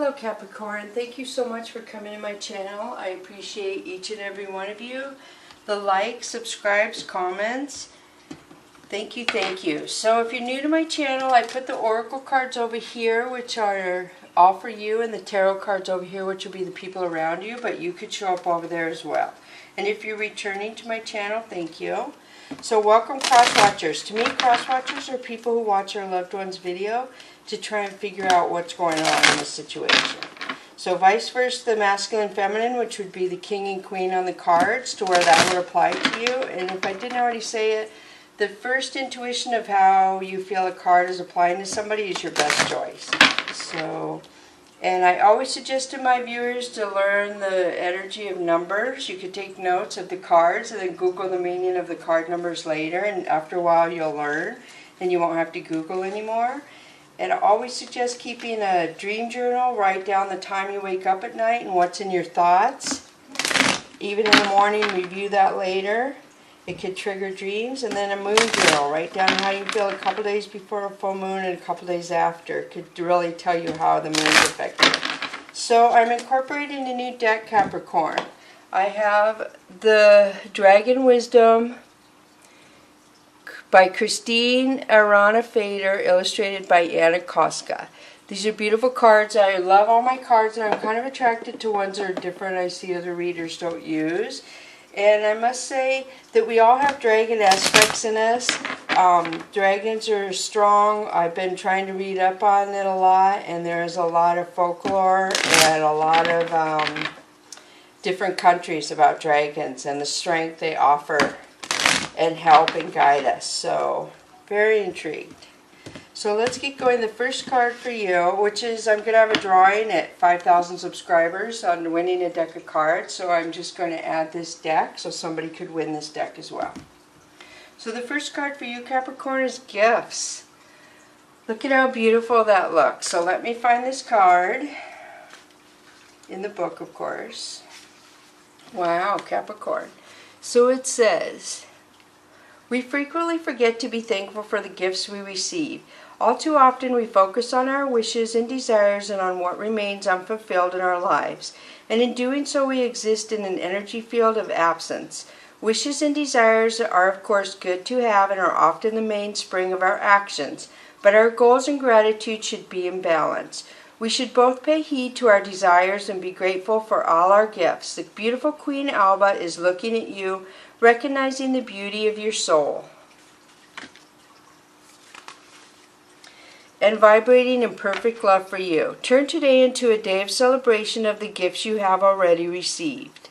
Hello Capricorn, thank you so much for coming to my channel. I appreciate each and every one of you. The likes, subscribes, comments. Thank you, thank you. So if you're new to my channel, I put the oracle cards over here, which are all for you, and the tarot cards over here, which will be the people around you, but you could show up over there as well. And if you're returning to my channel, thank you. So welcome cross-watchers. To me, cross-watchers are people who watch their loved one's video to try and figure out what's going on in the situation. So vice versa, the masculine feminine, which would be the king and queen on the cards, to where that would apply to you. And if I didn't already say it, the first intuition of how you feel a card is applying to somebody is your best choice. So, and I always suggest to my viewers to learn the energy of numbers. You could take notes of the cards and then Google the meaning of the card numbers later, and after a while you'll learn and you won't have to Google anymore. And I always suggest keeping a dream journal. Write down the time you wake up at night and what's in your thoughts. Even in the morning, review that later. It could trigger dreams. And then a moon journal. Write down how you feel a couple days before a full moon and a couple days after. It could really tell you how the moon's affected. So I'm incorporating a new deck, Capricorn. I have the Dragon Wisdom by CRISTINA ARANA Fader, illustrated by KOSTKA. These are beautiful cards. I love all my cards, and I'm kind of attracted to ones that are different I see other readers don't use. And I must say that we all have dragon aspects in us. Dragons are strong. I've been trying to read up on it a lot, and there's a lot of folklore and a lot of different countries about dragons and the strength they offer and help and guide us. So, very intrigued. So let's get going. The first card for you, which is, I'm going to have a drawing at 5,000 subscribers on winning a deck of cards. So I'm just going to add this deck so somebody could win this deck as well. So the first card for you, Capricorn, is gifts. Look at how beautiful that looks. So let me find this card in the book, of course. Wow, Capricorn. So it says, we frequently forget to be thankful for the gifts we receive. All too often we focus on our wishes and desires and on what remains unfulfilled in our lives. And in doing so we exist in an energy field of absence. Wishes and desires are of course good to have and are often the mainspring of our actions. But our goals and gratitude should be in balance. We should both pay heed to our desires and be grateful for all our gifts. The beautiful Queen Alba is looking at you, recognizing the beauty of your soul and vibrating in perfect love for you. Turn today into a day of celebration of the gifts you have already received.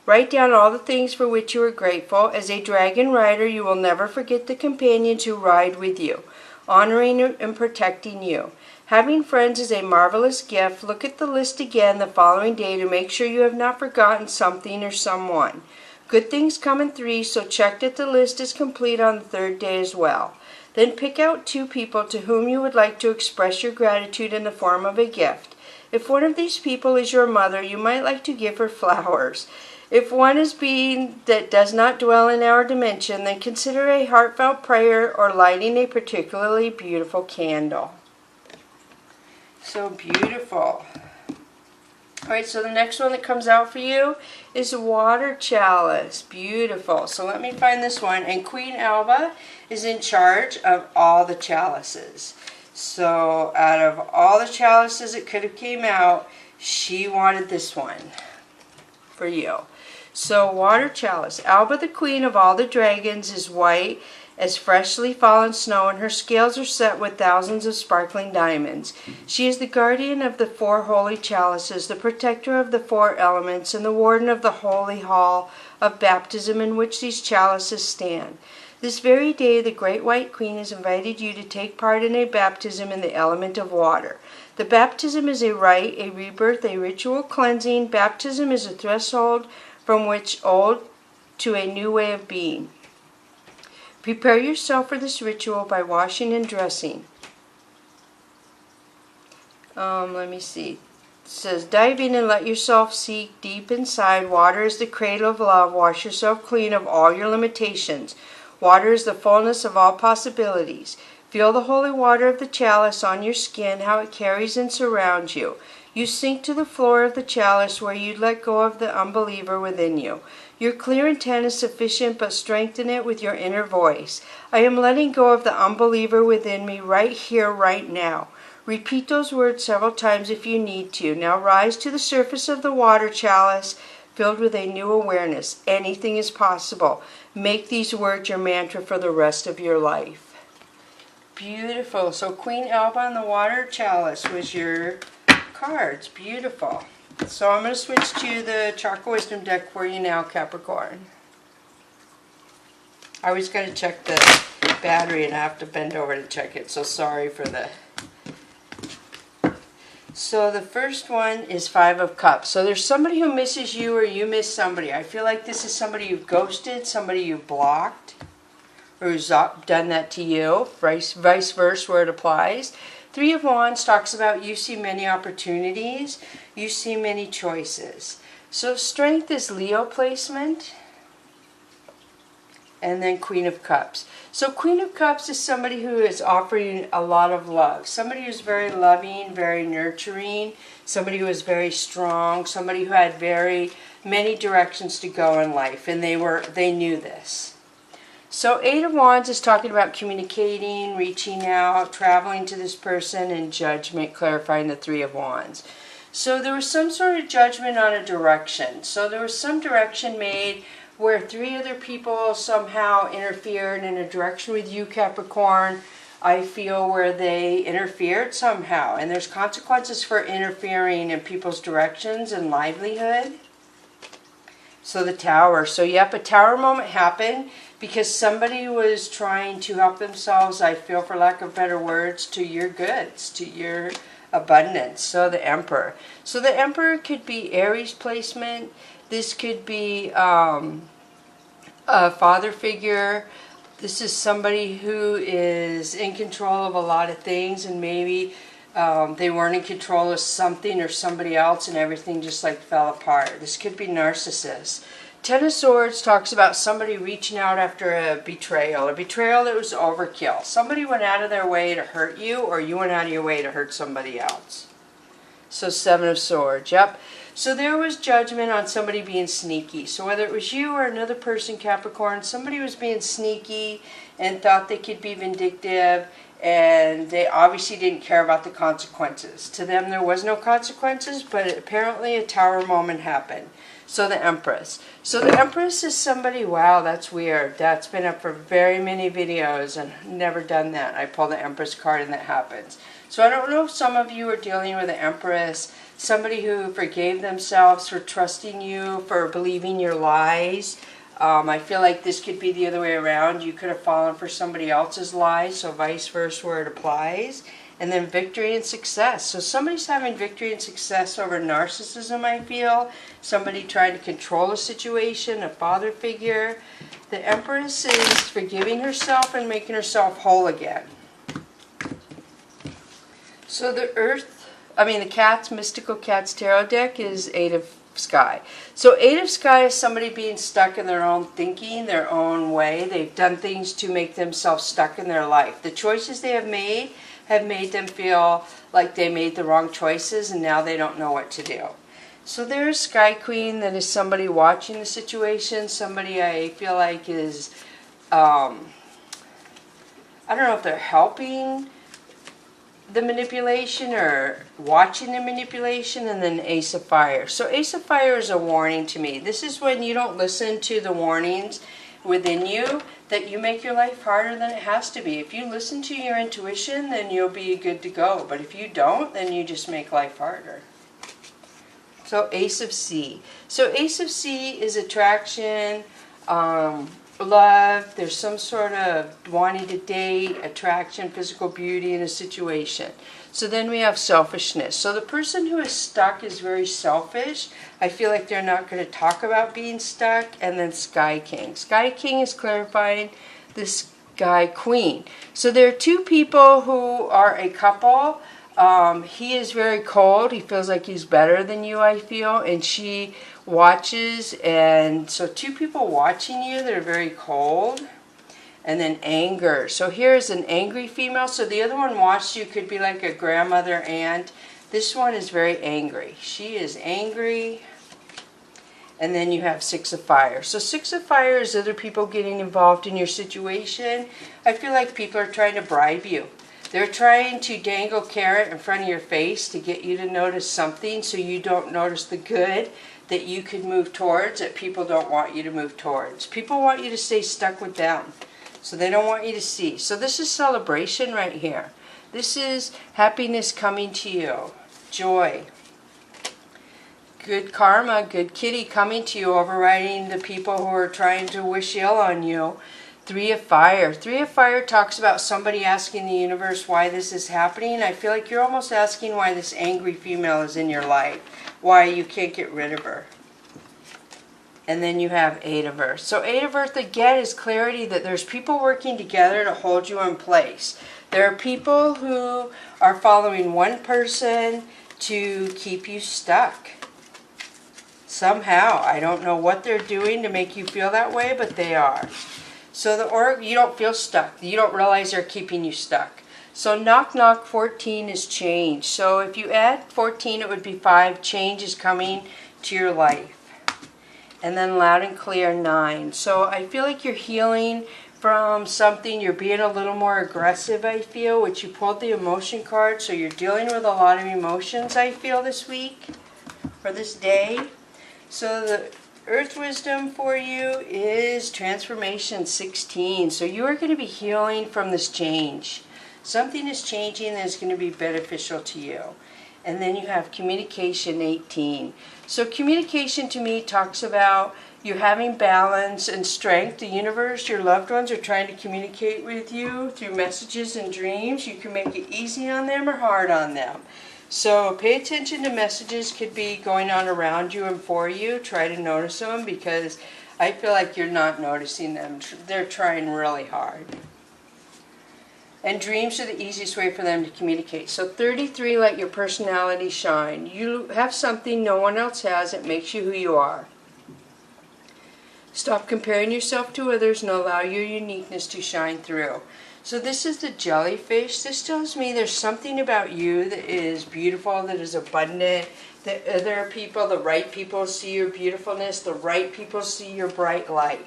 Write down all the things for which you are grateful. As a dragon rider, you will never forget the companions who ride with you, honoring and protecting you. Having friends is a marvelous gift. Look at the list again the following day to make sure you have not forgotten something or someone. Good things come in threes, so check that the list is complete on the third day as well. Then pick out 2 people to whom you would like to express your gratitude in the form of a gift. If one of these people is your mother, you might like to give her flowers. If one is being that does not dwell in our dimension, then consider a heartfelt prayer or lighting a particularly beautiful candle. So beautiful. Alright, so the next one that comes out for you is a water chalice. Beautiful. So let me find this one. And Queen Alba is in charge of all the chalices. So out of all the chalices that could have came out, she wanted this one for you. So water chalice. Alba, the queen of all the dragons, is white as freshly fallen snow, and her scales are set with thousands of sparkling diamonds. She is the guardian of the 4 holy chalices, the protector of the 4 elements, and the warden of the holy hall of baptism in which these chalices stand. This very day the Great White Queen has invited you to take part in a baptism in the element of water. The baptism is a rite, a rebirth, a ritual cleansing. Baptism is a threshold from which old to a new way of being. Prepare yourself for this ritual by washing and dressing. Let me see. It says, dive in and let yourself seek deep inside. Water is the cradle of love. Wash yourself clean of all your limitations. Water is the fullness of all possibilities. Feel the holy water of the chalice on your skin, how it carries and surrounds you. You sink to the floor of the chalice where you let go of the unbeliever within you. Your clear intent is sufficient, but strengthen it with your inner voice. I am letting go of the unbeliever within me right here, right now. Repeat those words several times if you need to. Now rise to the surface of the water chalice, filled with a new awareness. Anything is possible. Make these words your mantra for the rest of your life. Beautiful. So Queen Alba and the water chalice was your cards. Beautiful. So I'm going to switch to the Chakra Wisdom deck for you now, Capricorn. I was going to check the battery and I have to bend over to check it, so sorry for the... So the first one is Five of Cups. So there's somebody who misses you or you miss somebody. I feel like this is somebody you've ghosted, somebody you've blocked, or who's done that to you, vice versa where it applies. Three of Wands talks about you see many opportunities, you see many choices. So Strength is Leo placement. And then Queen of Cups. So Queen of Cups is somebody who is offering a lot of love. Somebody who's very loving, very nurturing. Somebody who is very strong. Somebody who had very many directions to go in life. And they knew this. So Eight of Wands is talking about communicating, reaching out, traveling to this person, and Judgment, clarifying the Three of Wands. So there was some sort of judgment on a direction. So there was some direction made where three other people somehow interfered in a direction with you, Capricorn. I feel where they interfered somehow. And there's consequences for interfering in people's directions and livelihood. So the Tower. So yep, a Tower moment happened because somebody was trying to help themselves, I feel for lack of better words, to your goods, to your abundance. So the Emperor. So the Emperor could be Aries placement. This could be a father figure. This is somebody who is in control of a lot of things, and maybe they weren't in control of something or somebody else and everything just like fell apart. This could be narcissist. Ten of Swords talks about somebody reaching out after a betrayal that was overkill. Somebody went out of their way to hurt you, or you went out of your way to hurt somebody else. So Seven of Swords, yep. So there was judgment on somebody being sneaky. So whether it was you or another person, Capricorn, somebody was being sneaky and thought they could be vindictive, and they obviously didn't care about the consequences. To them there was no consequences, but apparently a Tower moment happened. So the Empress. So the Empress is somebody, wow, that's weird. That's been up for very many videos and never done that. I pull the Empress card and that happens. So I don't know if some of you are dealing with the Empress, somebody who forgave themselves for trusting you, for believing your lies. I feel like this could be the other way around. You could have fallen for somebody else's lies, so vice versa where it applies. And then victory and success. So somebody's having victory and success over narcissism, I feel. Somebody trying to control a situation, a father figure. The Empress is forgiving herself and making herself whole again. So the Cat's Mystical Cats Tarot deck is Eight of Sky. So Eight of Sky is somebody being stuck in their own thinking, their own way. They've done things to make themselves stuck in their life. The choices they have made them feel like they made the wrong choices and now they don't know what to do. So there's Sky Queen, that is somebody watching the situation, somebody I feel like is, I don't know if they're helping the manipulation or watching the manipulation. And then Ace of Fire. So Ace of Fire is a warning to me. This is when you don't listen to the warnings within you, that you make your life harder than it has to be. If you listen to your intuition, then you'll be good to go. But if you don't, then you just make life harder. So Ace of Sea. So Ace of Sea is attraction, love. There's some sort of wanting to date, attraction, physical beauty in a situation. So then we have selfishness. So the person who is stuck is very selfish. I feel like they're not going to talk about being stuck. And then Sky King. Sky King is clarifying the Sky Queen. So there are two people who are a couple. He is very cold. He feels like he's better than you, I feel. And she watches. And so two people watching you that are very cold. And then anger. So here's an angry female. So the other one watched you, could be like a grandmother, aunt. This one is very angry. She is angry. And then you have Six of Fire. So Six of Fire is other people getting involved in your situation. I feel like people are trying to bribe you. They're trying to dangle a carrot in front of your face to get you to notice something so you don't notice the good that you could move towards that people don't want you to move towards. People want you to stay stuck with them. So they don't want you to see. So this is celebration right here. This is happiness coming to you. Joy. Good karma, good kitty coming to you, overriding the people who are trying to wish ill on you. Three of Fire. Three of Fire talks about somebody asking the universe why this is happening. I feel like you're almost asking why this angry female is in your life. Why you can't get rid of her. And then you have Eight of Earth. So Eight of Earth again is clarity that there's people working together to hold you in place. There are people who are following one person to keep you stuck. Somehow, I don't know what they're doing to make you feel that way, but they are. So or you don't feel stuck. You don't realize they're keeping you stuck. So knock knock 14 is change. So if you add 14, it would be 5. Change is coming to your life. And then loud and clear 9. So I feel like you're healing from something. You're being a little more aggressive, I feel, which you pulled the emotion card. So you're dealing with a lot of emotions, I feel, this week or this day. So the Earth Wisdom for you is Transformation 16. So you are going to be healing from this change. Something is changing that is going to be beneficial to you. And then you have Communication 18. So communication to me talks about you having balance and strength. The universe, your loved ones are trying to communicate with you through messages and dreams. You can make it easy on them or hard on them. So pay attention to messages could be going on around you and for you. Try to notice them because I feel like you're not noticing them. They're trying really hard. And dreams are the easiest way for them to communicate. So 33, let your personality shine. You have something no one else has. It makes you who you are. Stop comparing yourself to others and allow your uniqueness to shine through. So this is the jellyfish. This tells me there's something about you that is beautiful, that is abundant, that other people, the right people, see your beautifulness. The right people see your bright light.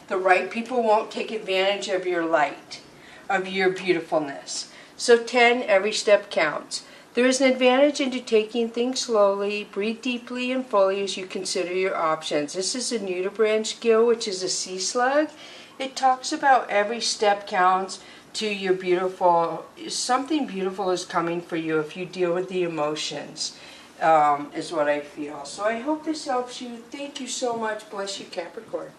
The right people won't take advantage of your light, of your beautifulness. So 10, every step counts. There is an advantage into taking things slowly. Breathe deeply and fully as you consider your options. This is a nudibranch skill, which is a sea slug. It talks about every step counts to your beautiful, something beautiful is coming for you if you deal with the emotions, is what I feel. So I hope this helps you. Thank you so much. Bless you, Capricorn.